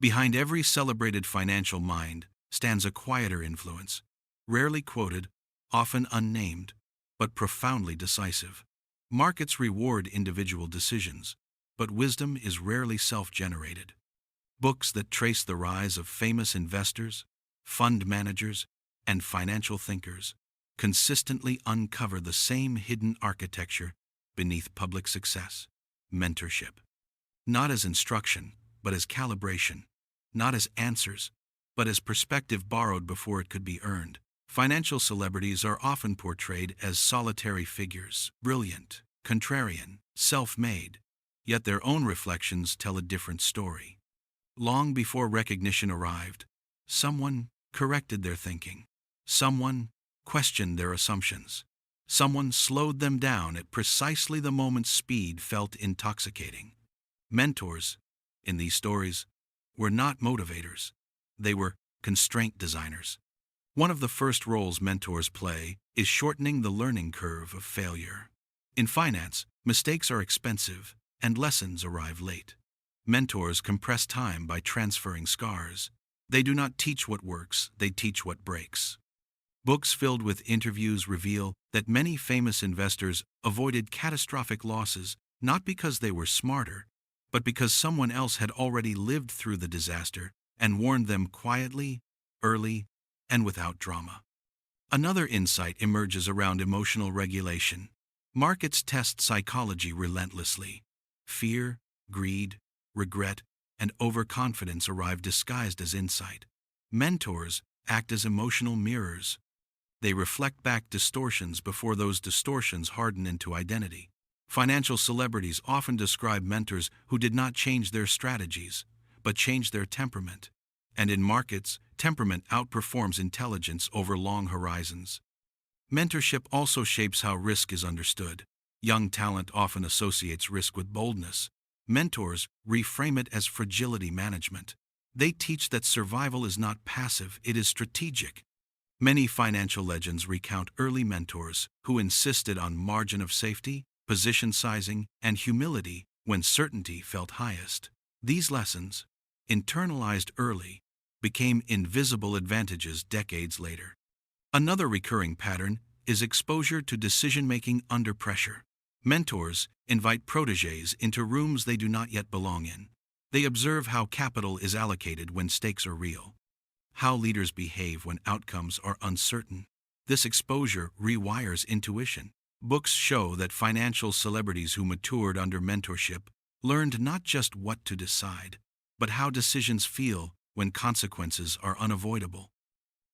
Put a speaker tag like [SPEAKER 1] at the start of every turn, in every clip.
[SPEAKER 1] Behind every celebrated financial mind stands a quieter influence, rarely quoted, often unnamed, but profoundly decisive. Markets reward individual decisions, but wisdom is rarely self-generated. Books that trace the rise of famous investors, fund managers, and financial thinkers consistently uncover the same hidden architecture beneath public success: mentorship. Not as instruction, but as calibration. Not as answers, but as perspective borrowed before it could be earned. Financial celebrities are often portrayed as solitary figures, brilliant, contrarian, self-made, yet their own reflections tell a different story. Long before recognition arrived, someone corrected their thinking. Someone questioned their assumptions. Someone slowed them down at precisely the moment speed felt intoxicating. Mentors, in these stories, were not motivators. They were constraint designers. One of the first roles mentors play is shortening the learning curve of failure. In finance, mistakes are expensive and lessons arrive late. Mentors compress time by transferring scars. They do not teach what works, they teach what breaks. Books filled with interviews reveal that many famous investors avoided catastrophic losses not because they were smarter, but because someone else had already lived through the disaster and warned them quietly, early, and without drama. Another insight emerges around emotional regulation. Markets test psychology relentlessly. Fear, greed, regret, and overconfidence arrive disguised as insight. Mentors act as emotional mirrors. They reflect back distortions before those distortions harden into identity. Financial celebrities often describe mentors who did not change their strategies, but changed their temperament. And in markets, temperament outperforms intelligence over long horizons. Mentorship also shapes how risk is understood. Young talent often associates risk with boldness. Mentors reframe it as fragility management. They teach that survival is not passive, it is strategic. Many financial legends recount early mentors who insisted on margin of safety, position sizing, and humility when certainty felt highest. These lessons, internalized early, became invisible advantages decades later. Another recurring pattern is exposure to decision-making under pressure. Mentors invite protégés into rooms they do not yet belong in. They observe how capital is allocated when stakes are real, how leaders behave when outcomes are uncertain. This exposure rewires intuition. Books show that financial celebrities who matured under mentorship learned not just what to decide, but how decisions feel when consequences are unavoidable.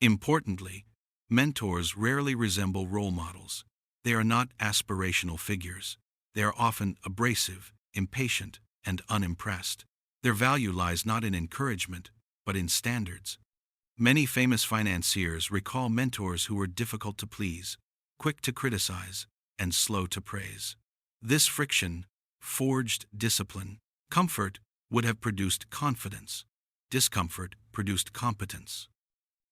[SPEAKER 1] Importantly, mentors rarely resemble role models. They are not aspirational figures. They are often abrasive, impatient, and unimpressed. Their value lies not in encouragement, but in standards. Many famous financiers recall mentors who were difficult to please, quick to criticize, and slow to praise. This friction forged discipline. Comfort would have produced confidence. Discomfort produced competence.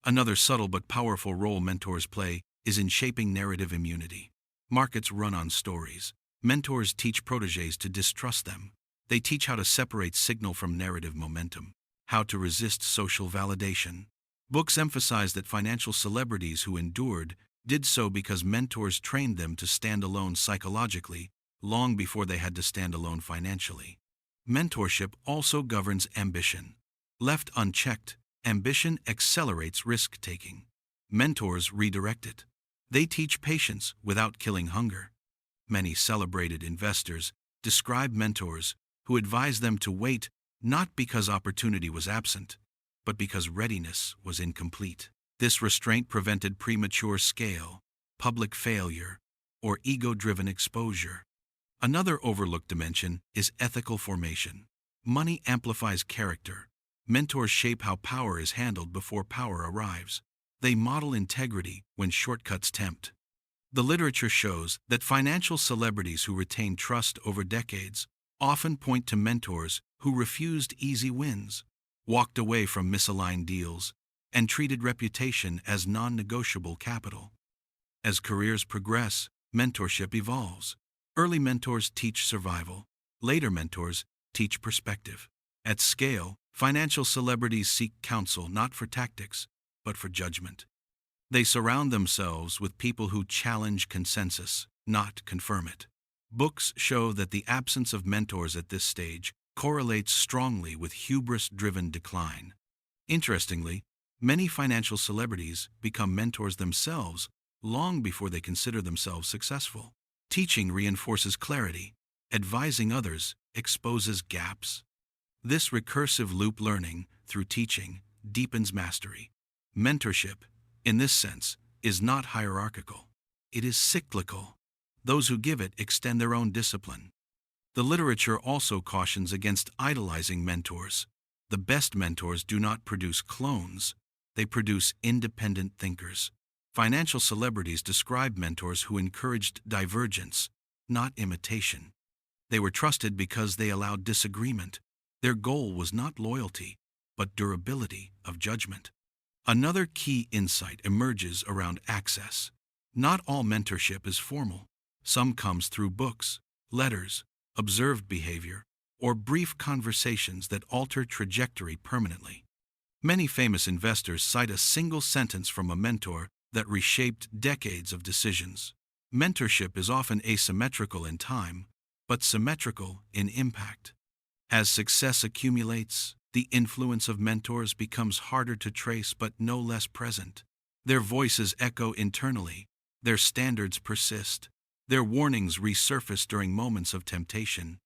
[SPEAKER 1] Another subtle but powerful role mentors play is in shaping narrative immunity. Markets run on stories. Mentors teach protégés to distrust them. They teach how to separate signal from narrative momentum, how to resist social validation. Books emphasize that financial celebrities who endured did so because mentors trained them to stand alone psychologically long before they had to stand alone financially. Mentorship also governs ambition. Left unchecked, ambition accelerates risk-taking. Mentors redirect it. They teach patience without killing hunger. Many celebrated investors describe mentors who advise them to wait not because opportunity was absent, but because readiness was incomplete. This restraint prevented premature scale, public failure, or ego-driven exposure. Another overlooked dimension is ethical formation. Money amplifies character. Mentors shape how power is handled before power arrives. They model integrity when shortcuts tempt. The literature shows that financial celebrities who retain trust over decades often point to mentors who refused easy wins, walked away from misaligned deals, and treated reputation as non-negotiable capital. As careers progress, mentorship evolves. Early mentors teach survival. Later mentors teach perspective. At scale, Financial celebrities seek counsel not for tactics, but for judgment. They surround themselves with people who challenge consensus, not confirm it. Books show that the absence of mentors at this stage correlates strongly with hubris-driven decline. Interestingly, many financial celebrities become mentors themselves long before they consider themselves successful. Teaching reinforces clarity, advising others exposes gaps. This recursive loop learning through teaching deepens mastery. Mentorship, in this sense, is not hierarchical. It is cyclical. Those who give it extend their own discipline. The literature also cautions against idolizing mentors. The best mentors do not produce clones, they produce independent thinkers. Financial celebrities describe mentors who encouraged divergence, not imitation. They were trusted because they allowed disagreement. Their goal was not loyalty, but durability of judgment. Another key insight emerges around access. Not all mentorship is formal. Some comes through books, letters, observed behavior, or brief conversations that alter trajectory permanently. Many famous investors cite a single sentence from a mentor that reshaped decades of decisions. Mentorship is often asymmetrical in time, but symmetrical in impact. As success accumulates, the influence of mentors becomes harder to trace but no less present. Their voices echo internally, their standards persist, their warnings resurface during moments of temptation.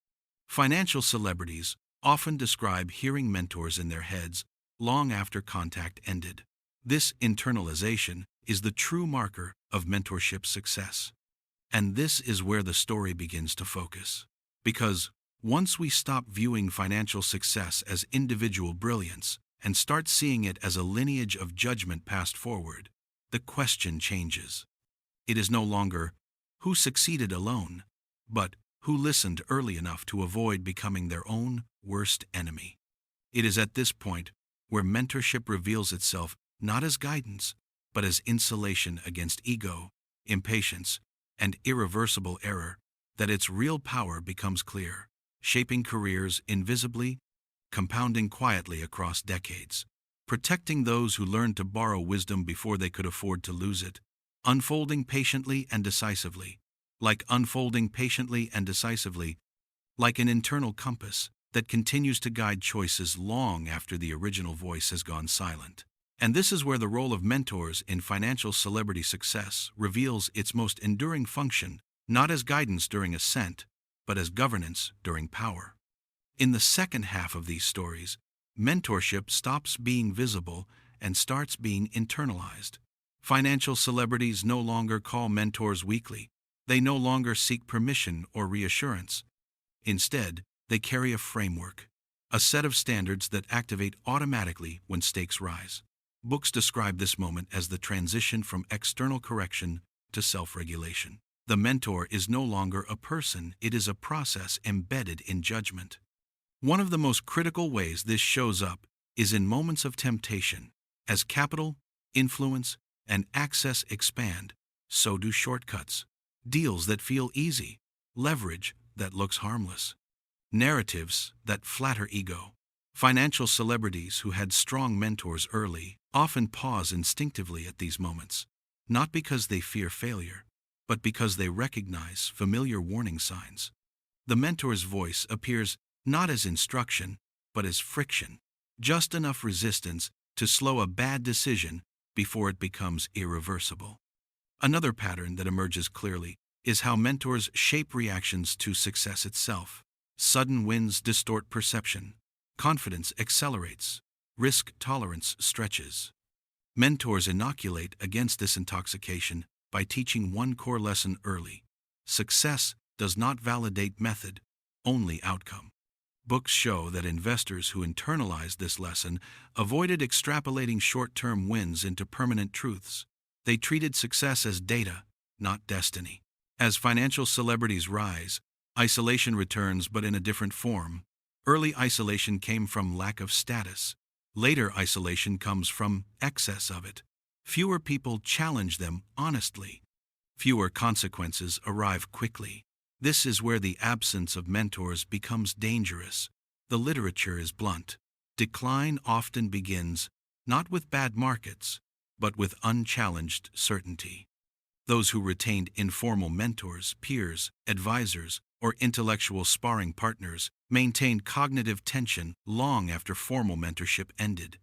[SPEAKER 1] Financial celebrities often describe hearing mentors in their heads long after contact ended. This internalization is the true marker of mentorship success. And this is where the story begins to focus. Because once we stop viewing financial success as individual brilliance and start seeing it as a lineage of judgment passed forward, the question changes. It is no longer who succeeded alone, but who listened early enough to avoid becoming their own worst enemy. It is at this point where mentorship reveals itself not as guidance, but as insulation against ego, impatience, and irreversible error, that its real power becomes clear, shaping careers invisibly, compounding quietly across decades, protecting those who learned to borrow wisdom before they could afford to lose it, unfolding patiently and decisively, like an internal compass that continues to guide choices long after the original voice has gone silent. And this is where the role of mentors in financial celebrity success reveals its most enduring function, not as guidance during ascent, but as governance during power. In the second half of these stories, mentorship stops being visible and starts being internalized. Financial celebrities no longer call mentors weekly. They no longer seek permission or reassurance. Instead, they carry a framework, a set of standards that activate automatically when stakes rise. Books describe this moment as the transition from external correction to self-regulation. The mentor is no longer a person, it is a process embedded in judgment. One of the most critical ways this shows up is in moments of temptation. As capital, influence, and access expand, so do shortcuts. Deals that feel easy, leverage that looks harmless, narratives that flatter ego. Financial celebrities who had strong mentors early often pause instinctively at these moments, not because they fear failure, but because they recognize familiar warning signs. The mentor's voice appears not as instruction, but as friction, just enough resistance to slow a bad decision before it becomes irreversible. Another pattern that emerges clearly is how mentors shape reactions to success itself. Sudden wins distort perception. Confidence accelerates. Risk tolerance stretches. Mentors inoculate against this intoxication by teaching one core lesson early. Success does not validate method, only outcome. Books show that investors who internalized this lesson avoided extrapolating short-term wins into permanent truths. They treated success as data, not destiny. As financial celebrities rise, isolation returns, but in a different form. Early isolation came from lack of status. Later isolation comes from excess of it. Fewer people challenge them honestly. Fewer consequences arrive quickly. This is where the absence of mentors becomes dangerous. The literature is blunt. Decline often begins not with bad markets, but with unchallenged certainty. Those who retained informal mentors, peers, advisors, or intellectual sparring partners maintained cognitive tension long after formal mentorship ended.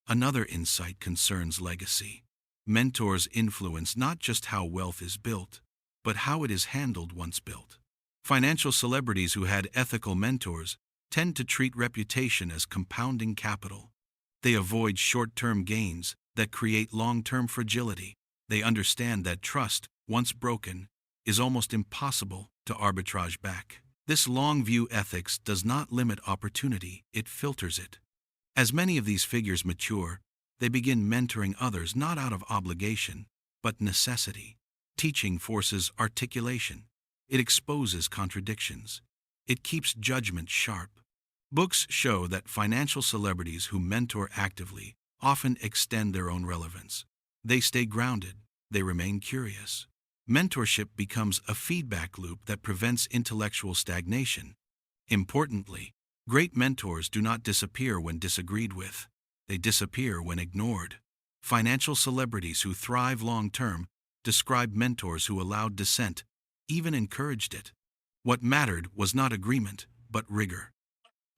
[SPEAKER 1] Another insight concerns legacy. Mentors influence not just how wealth is built, but how it is handled once built. Financial celebrities who had ethical mentors tend to treat reputation as compounding capital. They avoid short-term gains that create long-term fragility. They understand that trust, once broken, is almost impossible to arbitrage back. This long-view ethics does not limit opportunity, it filters it. As many of these figures mature, they begin mentoring others not out of obligation, but necessity. Teaching forces articulation. It exposes contradictions. It keeps judgment sharp. Books show that financial celebrities who mentor actively often extend their own relevance. They stay grounded. They remain curious. Mentorship becomes a feedback loop that prevents intellectual stagnation. Importantly, great mentors do not disappear when disagreed with. They disappear when ignored. Financial celebrities who thrive long-term describe mentors who allowed dissent, even encouraged it. What mattered was not agreement, but rigor.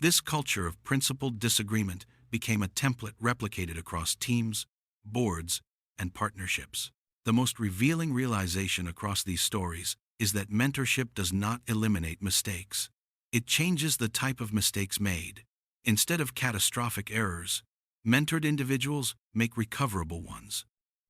[SPEAKER 1] This culture of principled disagreement became a template replicated across teams, boards, and partnerships. The most revealing realization across these stories is that mentorship does not eliminate mistakes. It changes the type of mistakes made. Instead of catastrophic errors, mentored individuals make recoverable ones.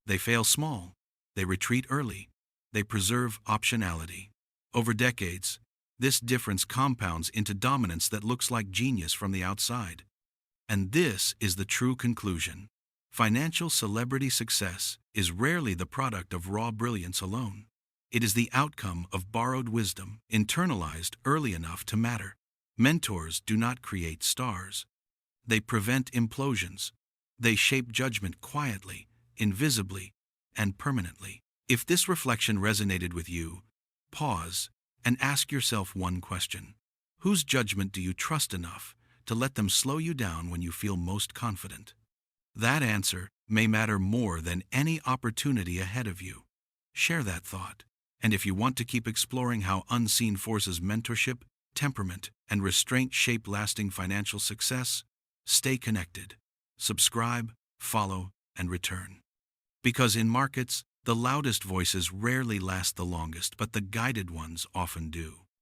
[SPEAKER 1] They fail small. They retreat early. They preserve optionality. Over decades, this difference compounds into dominance that looks like genius from the outside. And this is the true conclusion. Financial celebrity success is rarely the product of raw brilliance alone. It is the outcome of borrowed wisdom, internalized early enough to matter. Mentors do not create stars. They prevent implosions. They shape judgment quietly, invisibly, and permanently. If this reflection resonated with you, pause and ask yourself one question. Whose judgment do you trust enough to let them slow you down when you feel most confident? That answer may matter more than any opportunity ahead of you. Share that thought. And if you want to keep exploring how unseen forces mentorship, temperament, and restraint shape lasting financial success, stay connected. Subscribe, follow, and return. Because in markets, the loudest voices rarely last the longest, but the guided ones often do.